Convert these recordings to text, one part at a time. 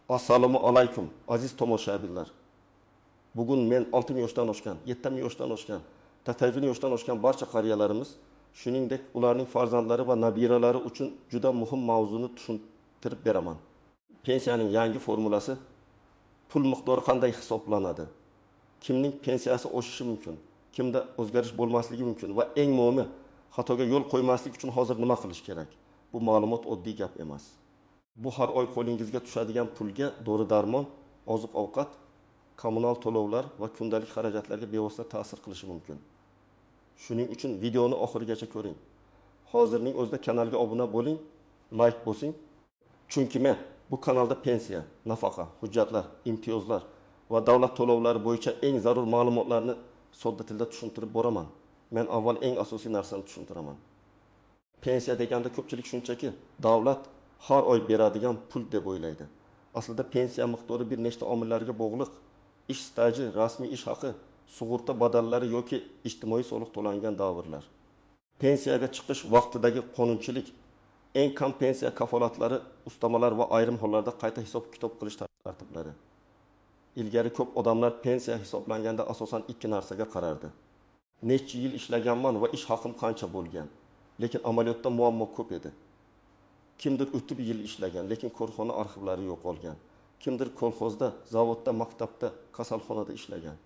Assalomu alaykum aziz tomoshabinlar. Bugun men 6 yoshdan oshgan, 7 yoshdan oshgan, 8 yoshdan oshgan barcha qariyalarimiz, shuningdek ularning farzandlari va nabiralari uchun juda muhim mavzuni tushuntirib beraman. Pensiyaning yangi formulasi, pul miqdori qanday hisoblanadi? Kimning pensiyasi oshishi mumkin? Kimda o'zgarish bo'lmasligi mumkin va eng muhimi, xatoga yo'l qo'ymaslik uchun hozir nima qilish kerak? Bu ma'lumot oddiy gap emas. Bu har oy qo'lingizga tushadigan pulga dori-darmon, oziq-ovqat, kommunal to'lovlar va kundalik xarajatlarga bevosita ta'sir qilishi mumkin. Shuning uchun videoni oxirigacha ko'ring. Hozirning o'zida kanalga obuna bo'ling, like bosing. Chunki men bu kanalda pensiya, nafaqa, hujjatlar, imtiyozlar va davlat to'lovlari bo'yicha eng zarur ma'lumotlarni sodda tilda tushuntirib boraman. Men avval eng asosiy narsani tushuntiraman. Pensiya deganda ko'pchilik shunchaki davlat har oy beradigan pul deb o'ylaydi. Aslida pensiya miqdori bir nechta omillarga bog'liq. Ish staji, rasmiy ish haqi, sug'urta badallari yoki ijtimoiy soliq to'langan davrlar. Pensiyaga chiqish vaqtidagi qonunchilik, eng kam pensiya kafolatlari, ustamalar va ayrim hollarda qayta hisob-kitob qilish tartiblari. Ilgari ko'p odamlar pensiya hisoblanganda asosan ikki narsaga qarardi. Necha yil ishlaganman va ish haqim qancha bo'lgan. Lekin amaliyotda muammo ko'p edi. Kimdir o'tib yil ishlagan, lekin korxona arxivlari yo'qolgan. Kimdir kolxozda, zavodda, maktabda, kasalxonada ishlagan.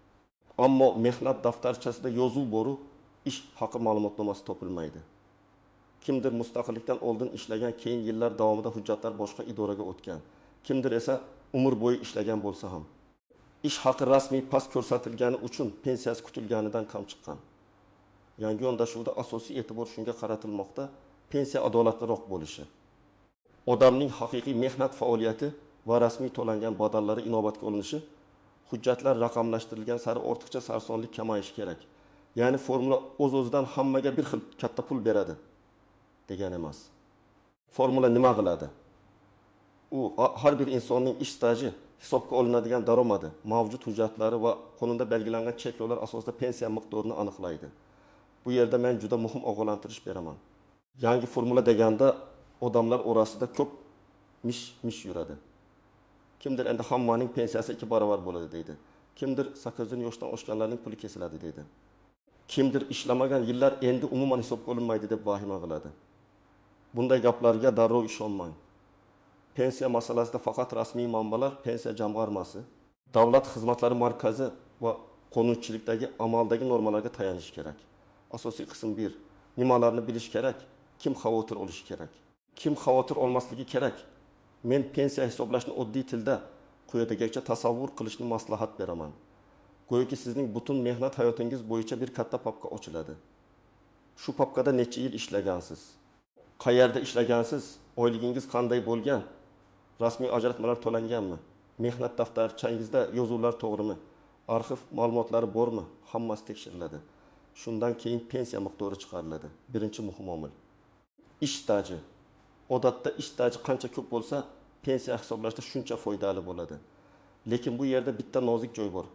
Ammo mehnat daftarchasida yozuv boru ish haqi ma'lumotnomasi topilmaydi. Kimdir mustaqillikdan oldin ishlagan, keyin yillar davomida hujjatlar boshqa idoraga o'tgan. Kimdir esa umr bo'yi ishlagan bo'lsa ham ish haqi rasmiy past ko'rsatilgani uchun pensiyasi kutilganidan kam chiqqan. Yangi yondashuvda asosiy e'tibor shunga qaratilmoqda, pensiya adolatliroq bo'lishi. Odamning haqiqiy mehnat faoliyati va rasmiy to'langan badallari inobatga olinishi, hujjatlar raqamlashtirilgan sari ortiqcha sarsonlik kamayishi kerak. Ya'ni formula o'z-o'zidan hammaga bir xil katta pul beradi degan emas. Formula nima qiladi? U har bir insonning ish staji, hisobga olinadigan daromadi, mavjud hujjatlari va qonunda belgilangan cheklovlar asosida pensiya miqdorini aniqlaydi. Bu yerda men juda muhim ogohlantirish beraman. Yangi formula deganda odamlar orasida ko'p mish yuradi. Kimdir endi hammaning pensiyasi 2 barobar bo'ladi deydi. Kimdir 8 yoshdan oshganlarning puli kesiladi deydi. Kimdir ishlamagan yillar endi umuman hisobga olinmaydi deb vahima qiladi. Bunday gaplarga darrov ishonmang. Pensiya masalasida faqat rasmiy manbalar, pensiya jamg'armasi, davlat xizmatlari markazi va qonunchilikdagi amaldagi normalarga tayanish kerak. Asosiy qism 1. Nimalarni bilish kerak? Kim xavotir olishi kerak? Kim xavotir olmasligi kerak? Men pensiya hisoblashni oddiy tilda quyidagicha tasavvur qilishni maslahat beraman. Go'yoki sizning butun mehnat hayotingiz bo'yicha bir katta papka ochiladi. Shu papkada necha yil ishlagansiz? Qayerda ishlagansiz? Oyligingiz qanday bo'lgan? Rasmiy ajratmalar to'langanmi? Mehnat daftarchangizda yozuvlar to'g'rimi? Arxiv ma'lumotlari bormi? Hammasi tekshiriladi. Shundan keyin pensiya miqdori chiqariladi. Birinchi muhim omil. Ish staji. Odatda ish staji qancha ko'p bo'lsa, pensiya hisoblashda shuncha foydali bo'ladi. Lekin bu yerda bitta nozik joy bor.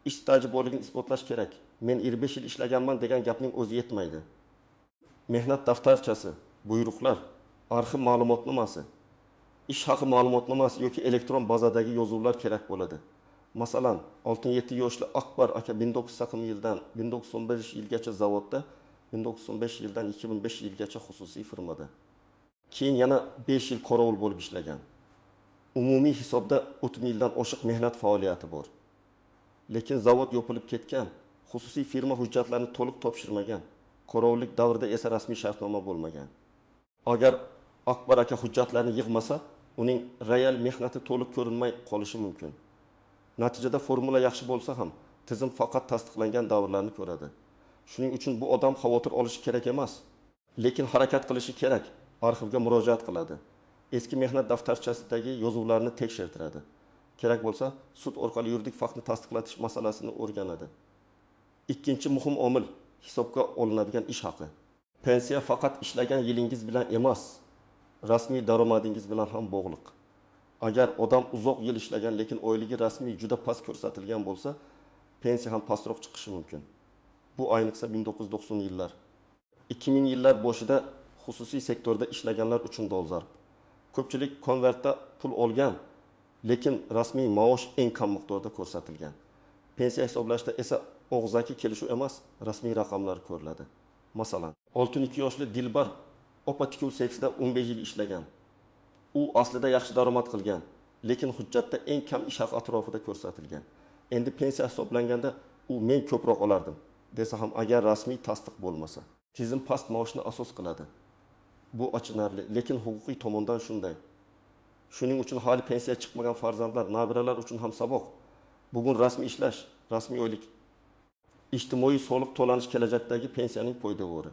Ish staji borligini isbotlash kerak. Men 25 yil ishlaganman degan gapning o'zi yetmaydi. Mehnat daftarchasi, buyruqlar, arxiv ma'lumotnomasi, ish haqi ma'lumotnomasi yoki elektron bazadagi yozuvlar kerak bo'ladi. Masalan, 6-7 yoshli Akbar aka 1980 yildan 1915 yilgacha zavodda, 1915 yildan 2005 yilgacha xususiy firmada. Keyin yana 5 yil qorovul bo'lib ishlagan. Umumiy hisobda 30 yildan oshiq mehnat faoliyati bor. Lekin zavod yopilib ketgan, xususiy firma hujjatlarini to'liq topshirmagan, qorovullik davrida esa rasmiy shartnoma bo'lmagan. Agar Akbar aka hujjatlarni yig'masa, uning real mehnati to'liq ko'rinmay qolishi mumkin. Natijada formula yaxshi bo'lsa ham, tizim faqat tasdiqlangan davrlarni ko'radi. Shuning uchun bu odam xavotir olishi kerak emas, lekin harakat qilishi kerak. Arxivga murojaat qiladi. Eski mehnat daftarchasidagi yozuvlarni tekshirtiradi. Kerak bo'lsa, sud orqali yuridik faktni tasdiqlatish masalasini o'rganadi. Ikkinchi muhim omil hisobga olinadigan ish haqi. Pensiya faqat ishlagan yilingiz bilan emas, rasmiy daromadingiz bilan ham bog'liq. Agar odam uzoq yil ishlagan, lekin oyligi rasmiy juda past ko'rsatilgan bo'lsa, pensiya ham pastroq chiqishi mumkin. Bu ayniqsa 1990 yillar. 2000 yillar boshida xususiy sektorda ishlaganlar uchun dolzarb. Ko'pchilik konvertda pul olgan, lekin rasmiy maosh eng kam miqdorda ko'rsatilgan. Pensiya hisoblashda esa og'zaki kelishuv emas, rasmiy raqamlar ko'riladi. Masalan, 62 yoshli Dilbar opa tikuv seksida 15 yil ishlagan. U aslida yaxshi daromad qilgan, lekin hujjatda eng kam ish haqi atrofida ko'rsatilgan. Endi pensiya hisoblanganda u men ko'proq olardim desa ham agar rasmiy tasdiq bo'lmasa. Tizim past maoshni asos qiladi. Bu achinarli, lekin huquqiy tomondan shunday. Shuning uchun hali pensiya chiqmagan farzandlar, nabiralar uchun ham saboq. Bugun rasmiy ishlash, rasmiy oylik. Ijtimoiy soliq to'lanish kelajakdagi pensiyaning poydevori.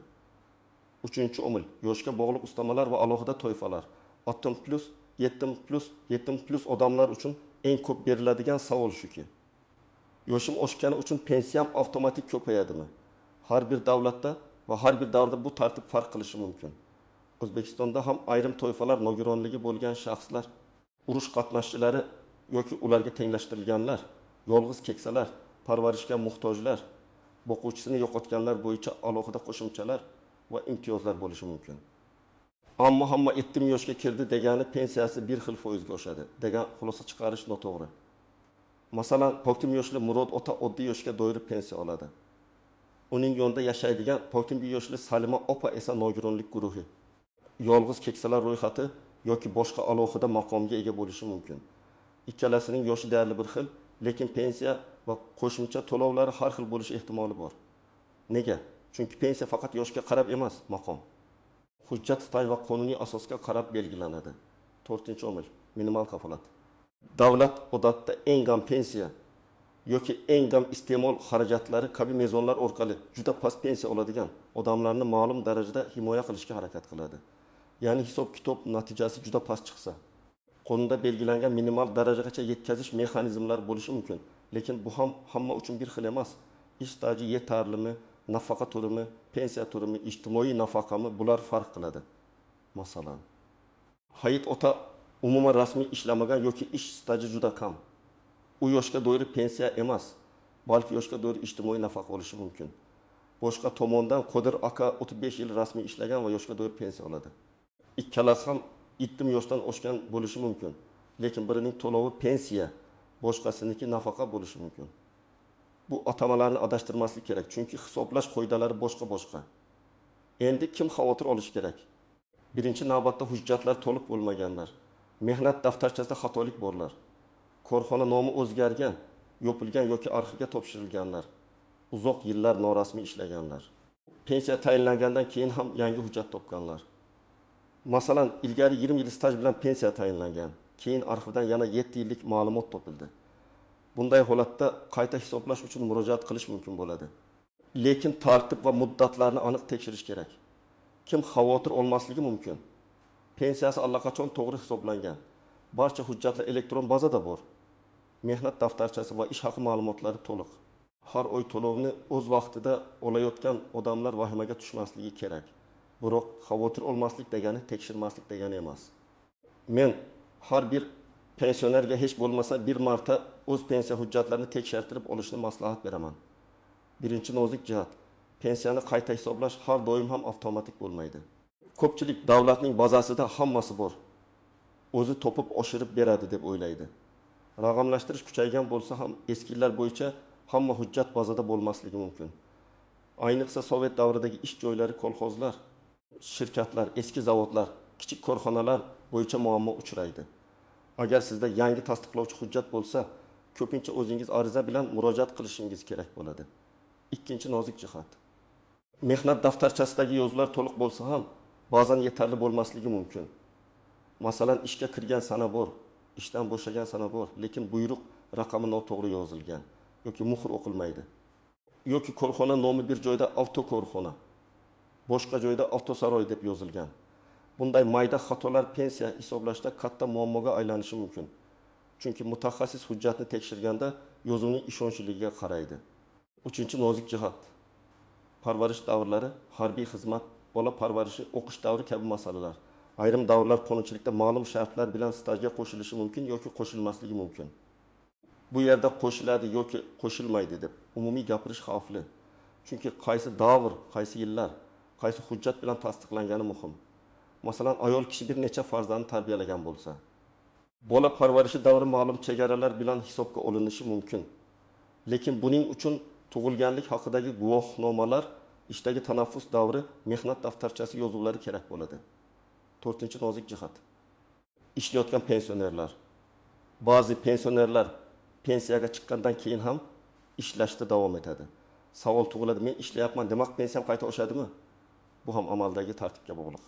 3-omil, yoshga bog'liq ustamalar va alohida toifalar. 60+, 70+, 70+ odamlar uchun eng ko'p beriladigan savol shuki. Yoshim oshgani uchun pensiyam avtomatik ko'payadimi? Har bir davlatda va har bir davrda bu tartib farq qilishi mumkin. O'zbekistonda ham ayrim toifalar nogironligi bo'lgan shaxslar, urush qatnashchilari yoki ularga tenglashtirilganlar, yolg'iz keksalar, parvarishga muhtojlar, boquvchisini yo'qotganlar bo'yicha alohida qo'shimchalar va imtiyozlar bo'lishi mumkin. Ammo hamma 70 yoshga kirdi degani pensiyasi bir xil foizga oshadi degan xulosa chiqarish noto'g'ri. Masalan, 60 yoshli Murod ota oddiy yoshga doir pensiya oladi. Uning yonida yashaydigan 61 yoshli Salima opa esa nogironlik guruhi. Yolg'iz keksalar ro'yxati yoki boshqa alohida maqomga ega bo'lishi mumkin. Ikkalasining yoshi deyarli bir xil, lekin pensiya va qo'shimcha to'lovlari har xil bo'lishi ehtimoli bor. Nega? Chunki pensiya faqat yoshga qarab emas, maqom. Hujjat stay va qonuniy asosga qarab belgilanadi. 4-omil, minimal kafolat. Davlat odatda eng kam pensiya yoki eng kam iste'mol xarajatlari kabi mezonlar orqali juda past pensiya oladigan odamlarni ma'lum darajada himoya qilishga harakat qiladi. Ya'ni hisob-kitob natijasi juda past chiqsa, qonunda belgilangan minimal darajagacha yetkazish mexanizmlari bo'lishi mumkin, lekin bu ham hamma uchun bir xil emas. Ish staji yetarlimi, nafaqa turimi, pensiya turimi, ijtimoiy nafaqami bular farq qiladi. Masalan, Hayit ota umuman rasmiy ishlamagan yoki ish staji juda kam. U yoshga doir pensiya emas, balki yoshga doir ijtimoiy nafaqa olishi mumkin. Boshqa tomondan Qodir aka 35 yil rasmiy ishlagan va yoshga doir pensiya oladi. Ikkalasi ham 70 yoshdan oshgan bo'lishi mumkin, lekin birining to'lovi pensiya, boshqasiniki nafaqa bo'lishi mumkin. Bu atamalarni adashtirmaslik kerak, chunki hisoblash qoidalari boshqa-boshqa. Endi kim xavotir olish kerak? Birinchi navbatda hujjatlar to'liq bo'lmaganlar, mehnat daftarchasida xatolik borlar, korxona nomi o'zgargan, yopilgan yoki arxivga topshirilganlar, uzoq yillar norasmiy ishlaganlar, pensiya tayinlangandan keyin ham yangi hujjat topganlar. Masalan, ilgari 20 yil staj bilan pensiya tayinlangan, keyin arxivdan yana 7 yillik ma'lumot topildi. Bunday holatda qayta hisoblash uchun murojaat qilish mumkin bo'ladi. Lekin tartib va muddatlarni aniq tekshirish kerak. Kim xavotir olmasligi mumkin? Pensiyasi allaqachon to'g'ri hisoblangan. Barcha hujjatlar elektron bazada bor. Mehnat daftarchasi va ish haqi ma'lumotlari to'liq. Har oy to'lovni o'z vaqtida olayotgan odamlar vahimaga tushmasligi kerak. Biroq xavotir olmaslik degani tekshirmaslik degani emas. Men har bir pensionerga hech bo'lmasa bir marta o'z pensiya hujjatlarini tekshirtirib olishni maslahat beraman. Birinchi nozik jihat, pensiyani qayta hisoblash har doim ham avtomatik bo'lmaydi. Ko'pchilik davlatning bazasida hammasi bor, o'zi topib oshirib beradi deb o'ylaydi. Raqamlashtirish kuchaygan bo'lsa ham eski yillar bo'yicha hamma hujjat bazada bo'lmasligi mumkin. Ayniqsa Sovet davridagi ish joylari, kolxozlar, shirkatlar, eski zavodlar, kichik korxonalar bo'yicha muammo uchraydi. Agar sizda yangi tasdiqlovchi hujjat bo'lsa, ko'pincha o'zingiz ariza bilan murojaat qilishingiz kerak bo'ladi. Ikkinchi nozik jihat. Mehnat daftarchasidagi yozuvlar to'liq bo'lsa ham, ba'zan yetarli bo'lmasligi mumkin. Masalan, ishga kirgan sana bor, ishdan bo'shagan sana bor, lekin buyruq raqami noto'g'ri yozilgan yoki muhr o'qilmaydi. Yoki korxona nomi bir joyda avtokorxona, boshqa joyda avtosaroy deb yozilgan. Bunday mayda xatolar pensiya hisoblashda katta muammoga aylanishi mumkin. Chunki mutaxassis hujjatni tekshirganda yozuvning ishonchligiga qaraydi. 3-nozik jihat. Parvarish davrlari, harbiy xizmat, bola parvarishi, o'qish davri kabi masalalar. Ayrim davrlar qonunchilikda ma'lum shartlar bilan stajga qo'shilishi mumkin yoki qo'shilmasligi mumkin. Bu yerda qo'shiladi yoki qo'shilmaydi deb umumiy gapirish xavfli. Chunki qaysi davr, qaysi yillar, qaysi hujjat bilan tasdiqlangani muhim. Masalan, ayol kishi bir necha farzandni tarbiyalagan bo'lsa, Bola parvarishi davri ma'lum chegaralar bilan hisobga olinishi mumkin. Lekin buning uchun tug'ilganlik haqidagi guvohnomalar, ishdagi tanaffus davri, mehnat daftarchasi yozuvlari kerak bo'ladi. 4-nozik jihat. Ishlayotgan pensionerlar. Ba'zi pensionerlar pensiyaga chiqqandan keyin ham ishlashda davom etadi. Savol tug'iladi, men ishlayapman, demak pensiyam qayta oshadimi? Bu ham amaldagi tartibga bog'liq.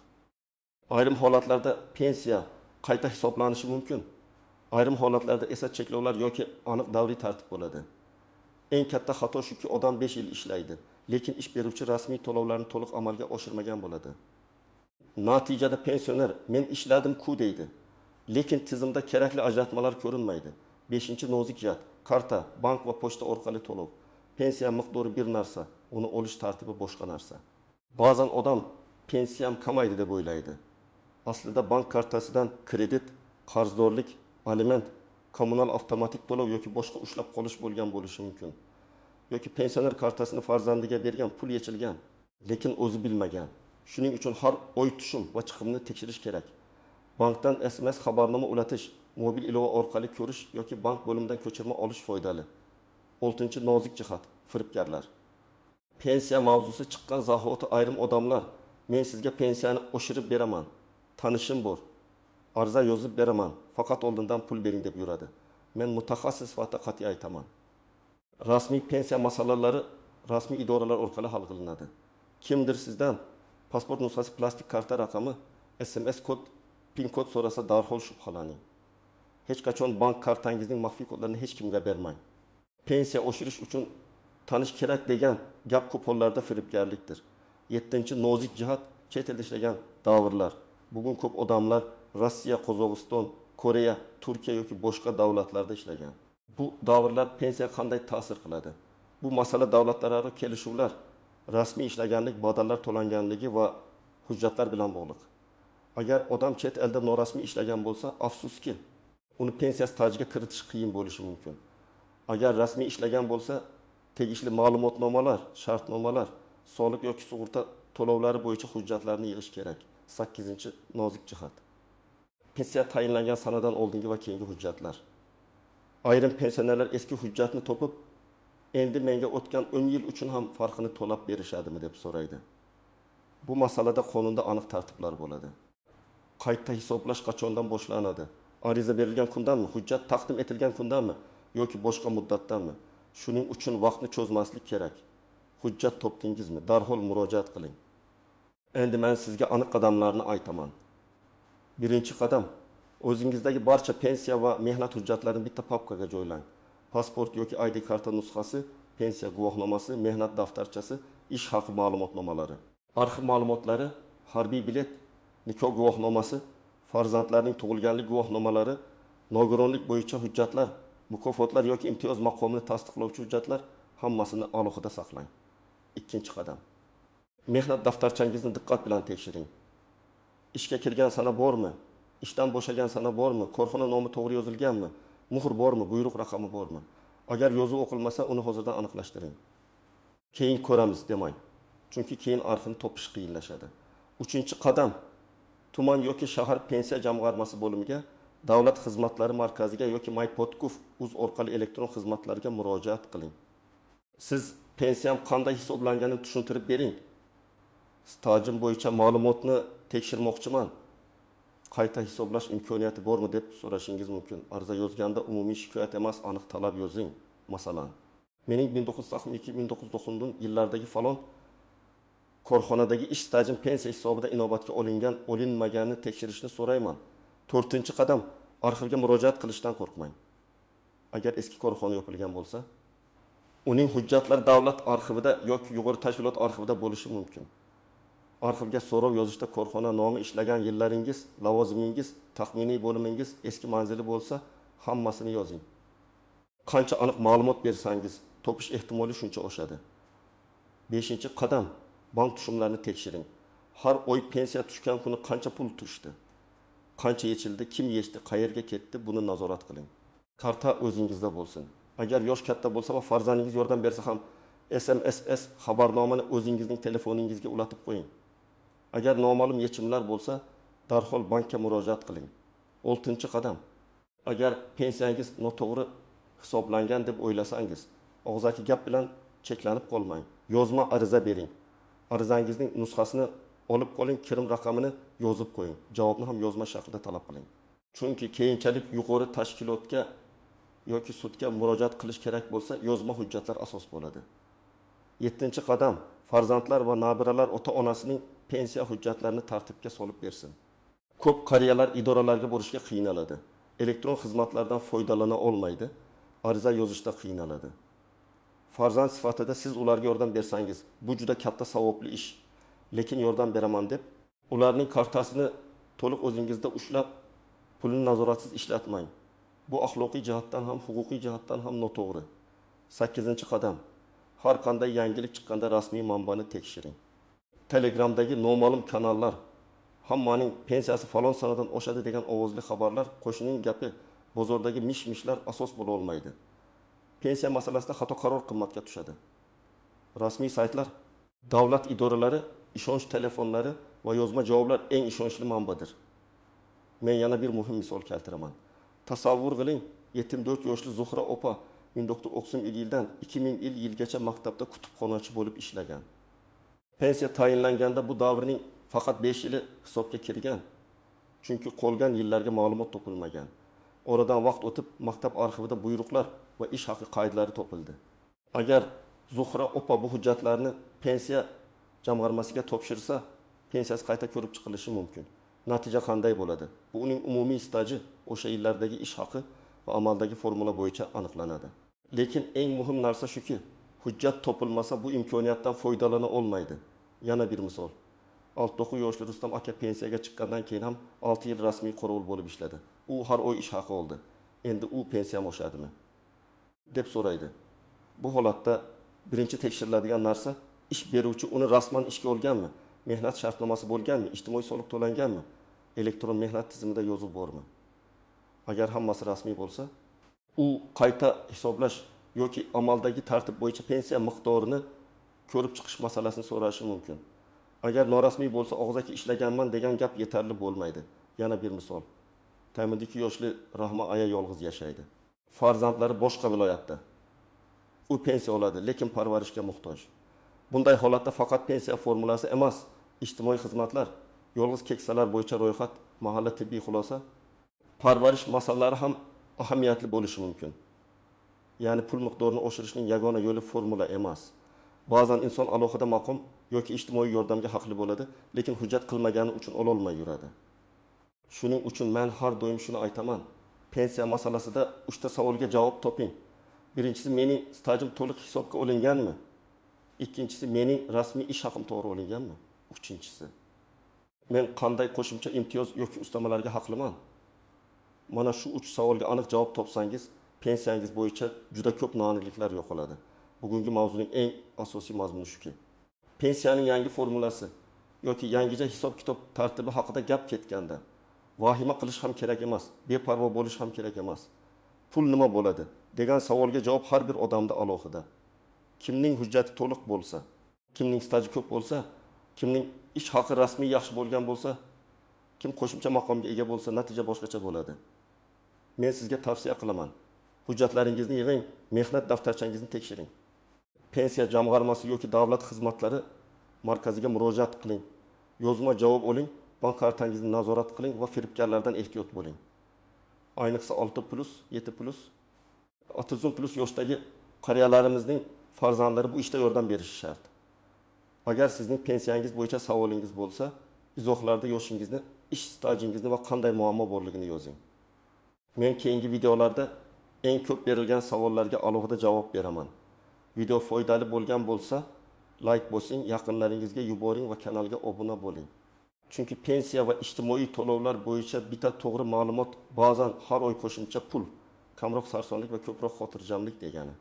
Ayrim holatlarda pensiya qayta hisoblanishi mumkin. Ayrim holatlarda esa cheklovlar yoki aniq davriy tartib bo'ladi. Eng katta xato shuki, odam 5 yil ishlaydi, lekin ish beruvchi rasmiy to'lovlarni to'liq amalga oshirmagan bo'ladi. Natijada pensioner men ishladim-ku deydi, lekin tizimda kerakli ajratmalar ko'rinmaydi. 5-nozik jihat: karta, bank va pochta orqali to'lov. Pensiya miqdori bir narsa, uni olish tartibi boshqa narsa. Ba'zan odam pensiyam kamaydi deb o'ylaydi. Aslida bank kartasidan kredit, qarzdorlik, aliment, kommunal avtomatik to'lov yoki boshqa ushlab qolish bo'lgan bo'lishi mumkin. Yoki pensioner kartasini farzandiga bergan, pul yechilgan, lekin o'zi bilmagan. Shuning uchun har oy tushum va chiqimni tekshirish kerak. Bankdan SMS xabarnoma ulatish, mobil ilova orqali ko'rish yoki bank bo'limidan ko'chirma olish foydali. 6-nozik jihat: firibgarlar. Pensiya mavzusi chiqqan zahoti ayrim odamlar men sizga pensiyani oshirib beraman, tanishim bor, arza yozib beraman, faqat oldindan pul bering deb yuradi. Men mutaxassis sifatida qat'iy aytaman. Rasmiy pensiya masalalari rasmiy idoralar orqali hal qilinadi. Kimdir sizdan pasport nusxasi, plastik karta raqami, SMS kod, PIN kod so'rasa darhol shubhalaning. Hech qachon bank kartangizning maxfiy kodlarini hech kimga bermang. Pensiya oshirish uchun tanish kerak degan gap ko'p hollarda firibgarlikdir. 7-nozik jihat: chet elda ishlagan davrlar. Bugun ko'p odamlar Rossiya, Qozog'iston, Koreya, Turkiya yoki boshqa davlatlarda ishlagan. Bu davrlar pensiya qanday ta'sir qiladi? Bu masala davlatlararo kelishuvlar, rasmiy ishlaganlik, badallar to'langanligi va hujjatlar bilan bog'liq. Agar odam chet elda norasmiy ishlagan bo'lsa, afsuski, uni pensiya stajiga kiritish qiyin bo'lishi mumkin. Agar rasmiy ishlagan bo'lsa, tegishli ma'lumotnomalar, shartnomalar, soliq yoki sug'urta to'lovlari bo'yicha hujjatlarni yig'ish kerak. 8-nozik jihat: pensiya tayinlangan sanadan oldingi va keyingi hujjatlar. Ayrim pensionerlar eski hujjatni topib, endi menga o'tgan 10 yil uchun ham farqini to'lab berishadimi deb so'raydi. Bu masalada qonunda aniq tartiblar bo'ladi. Qayta hisoblash qachondan boshlanadi? Ariza berilgan kundanmi, hujjat taqdim etilgan kundanmi yoki boshqa muddatdanmi? Shuning uchun vaqtni cho'zmaslik kerak. Hujjat topdingizmi? Darhol murojaat qiling. Endi men sizga aniq qadamlarni aytaman. Birinchi qadam: o'zingizdagi barcha pensiya va mehnat hujjatlarini bitta papkaga joylang. Pasport yoki ID karta nusxasi, pensiya guvohnomasi, mehnat daftarchasi, ish haqi ma'lumotnomalari. Arxiv ma'lumotlari, harbiy bilet, nikoh guvohnomasi, farzandlarning tug'ilganlik guvohnomalari, nogironlik bo'yicha hujjatlar, mukofotlar yoki imtiyoz maqomini tasdiqlovchi hujjatlar hammasini alohida saqlang. Ikkinchi qadam: mehnat daftarchangizni diqqat bilan tekshiring. Ishga kirgan sana bormi? Ishdan bo'shagan sana bormi? Korxona nomi to'g'ri yozilganmi? Muhr bormi? Buyruq raqami bormi? Agar yozuv o'qilmasa, uni hozirdan aniqlashtiring. Keyin ko'ramiz demang. Chunki keyin arxivni topish qiyinlashadi. 3-qadam: tuman yoki shahar pensiya jamg'armasi bo'limiga, davlat xizmatlari markaziga yoki mypodgov.uz orqali elektron xizmatlarga murojaat qiling. Siz pensiyam qanday hisoblanganini tushuntirib bering. Stajim bo'yicha ma'lumotni tekshirmoqchiman. Qayta hisoblash imkoniyati bormi deb so'rashingiz mumkin. Arza yozganda umumiy shikoyat emas, aniq talab yozing. Masalan, mening 1992-1990 yillardagi falon korxonadagi ish stajim pensiya hisobida inobatga olinmaganini tekshirishni so'rayman. 4-qadam: arxivga murojaat qilishdan qo'rqmang. Agar eski korxona yopilgan bo'lsa, uning hujjatlari davlat arxivida yoki yuqori tashkilot arxivida bo'lishi mumkin. Arxivga so'rov yozishda korxona nomi, ishlagan yillaringiz, lavozimingiz, taxminiy bo'limingiz, eski manzili bo'lsa, hammasini yozing. Qancha aniq ma'lumot bersangiz, topish ehtimoli shuncha oshadi. 5-qadam: bank tushumlarini tekshiring. Har oy pensiya tushgan kuni qancha pul tushdi? Qancha yechildi, kim yechdi, qayerga ketdi, buni nazorat qiling. Karta o'zingizda bo'lsin. Agar yosh katta bo'lsa va farzandingiz yordam bersa ham SMS xabarnomani o'zingizning telefoningizga ulatib qo'ying. Agar noma'lum yechimlar bo'lsa, darhol bankka murojaat qiling. 6-qadam: Agar pensiyangiz noto'g'ri hisoblangan deb o'ylasangiz, og'zaki gap bilan cheklanib qolmang. Yozma ariza bering. Arizangizning nusxasini olib qoling, kirim raqamini yozib qo'ying. Javobni ham yozma shaklda talab qiling. Chunki keyinchalik yuqori tashkilotga yoki sudga murojaat qilish kerak bo'lsa, yozma hujjatlar asos bo'ladi. 7-qadam, farzandlar va nabiralar ota-onasining pensiya hujjatlarini tartibga solib bersin. Ko'p qariyalar idoralarga borishga qiynaladi. Elektron xizmatlardan foydalana olmaydi. Ariza yozishda qiynaladi. Farzand sifatida siz ularga yordam bersangiz, bu juda katta savobli ish. Lekin yordam beraman deb ularning kartasini to'liq o'zingizda ushlab, pulni nazoratsiz ishlatmang. Bu axloqiy jihatdan ham, huquqiy jihatdan ham noto'g'ri. 8-qadam. Har qanday yangilik chiqqanda rasmiy manbani tekshiring. Telegramdagi noma'lum kanallar, hammaning pensiyasi falon sanadan oshadi degan ovozli xabarlar, qo'shnining gapi, bozordagi mish-mishlar asos bo'la olmaydi. Pensiya masalasida xato qaror qimmatga tushadi. Rasmiy saytlar, davlat idoralari, ishonch telefonlari va yozma javoblar eng ishonchli manbadir. Men yana bir muhim misol keltiraman. Tasavvur qiling, 74 yoshli Zuhra opa 1990-yildan 2000-yilgacha maktabda kutubxonachi bo'lib ishlagan. Pensiya tayinlanganda bu davrning faqat 5 yili hisobga kirgan. Chunki qolgan yillarga ma'lumot topilmagan. Oradan vaqt o'tib, maktab arxivida buyruqlar va ish haqi qoidalari topildi. Agar Zuhra opa bu hujjatlarni pensiya jamg'armasiga topshirsa, pensiyasi qayta ko'rib chiqilishi mumkin. Natija qanday bo'ladi? Bu uning umumiy staji, o'sha yillardagi ish haqi va amaldagi formula bo'yicha aniqlanadi. Lekin eng muhim narsa shuki, hujjat topilmasa bu imkoniyatdan foydalana olmaydi. Yana bir misol. 69 yoshli Rustam aka pensiyaga chiqqandan keyin ham 6 yil rasmiy qorovul bo'lib ishladi. U har oy ish haqi oldi. Endi u pensiyam oshadimi? deb so'raydi. Bu holatda birinchi tekshiriladigan narsa, ish beruvchi uni rasman ishga olganmi? Mehnat shartnomasi bo'lganmi? Ijtimoiy soliq to'langanmi? Elektron mehnat tizimida yozib bormi? Agar hammasi rasmiy bo'lsa, u qayta hisoblash yoki amaldagi tartib bo'yicha pensiya miqdorini ko'rib chiqish masalasini so'rashi mumkin. Agar norasmiy bo'lsa, og'zaki ishlaganman degan gap yetarli bo'lmaydi. Yana bir misol. 82 yoshli Rahma aya yolg'iz yashaydi. Farzandlari boshqa viloyatda. U pensiya oladi, lekin parvarishga muhtoj. Bunday holatda faqat pensiya formulasi emas, ijtimoiy xizmatlar, yolg'iz keksalar bo'yicha ro'yxat, mahalla tibbiy xulosa, parvarish masalalari ham ahamiyatli bo'lishi mumkin. Ya'ni pul miqdorini oshirishning yagona yo'li formula emas. Ba'zan inson alohida maqom yoki ijtimoiy yordamga haqli bo'ladi, lekin hujjat qilmagani uchun ololmay yuradi. Shuning uchun men har doim shuni aytaman. Pensiya masalasida 3 ta savolga javob toping. Birinchisi, mening stajim to'liq hisobga olinganmi? Ikkinchisi, mening rasmiy ish haqim to'g'ri olinganmi? Uchinchisi, men qanday qo'shimcha imtiyoz yoki ustamalarga haqliman? Mana shu 3 savolga aniq javob topsangiz, pensiyangiz bo'yicha juda ko'p noaniqliklar yo'qoladi. Bugungi mavzuning eng asosiy mazmuni shuki, pensiyaning yangi formulasi yoki yangicha hisob-kitob tartibi haqida gap ketganda vahima qilish ham kerak emas, beparvo bo'lish ham kerak emas. Pul nima bo'ladi degan savolga javob har bir odamda alohida. Kimning hujjati to'liq bo'lsa, kimning staji ko'p bo'lsa, kimning ish haqi rasmiy yaxshi bo'lgan bo'lsa, kim qo'shimcha maqomga ega bo'lsa, natija boshqacha bo'ladi. Men sizga tavsiya qilaman. Hujjatlaringizni yig'ing, mehnat daftarchangizni tekshiring. Pensiya jamg'armasi yoki davlat xizmatlari markaziga murojaat qiling. Yozma javob oling, bank kartangizni nazorat qiling va firibgarlardan ehtiyot bo'ling. Ayniqsa 6+, 7+, 30+ yoshdagi qariyalarimizning farzandlari bu ishda yordam berishi shart. Agar sizning pensiyangiz bo'yicha savolingiz bo'lsa, izohlarda yoshingizni, ish stajingizni va qanday muammo borligini yozing. Men keyingi videolarda eng ko'p berilgan savollarga alohida javob beraman. Video foydali bo'lgan bo'lsa, like bosing, yaqinlaringizga yuboring va kanalga obuna bo'ling. Chunki pensiya va ijtimoiy to'lovlar bo'yicha bitta to'g'ri ma'lumot ba'zan har oy qo'shimcha pul, kamroq sarsonlik va ko'proq xotirjamlik degani.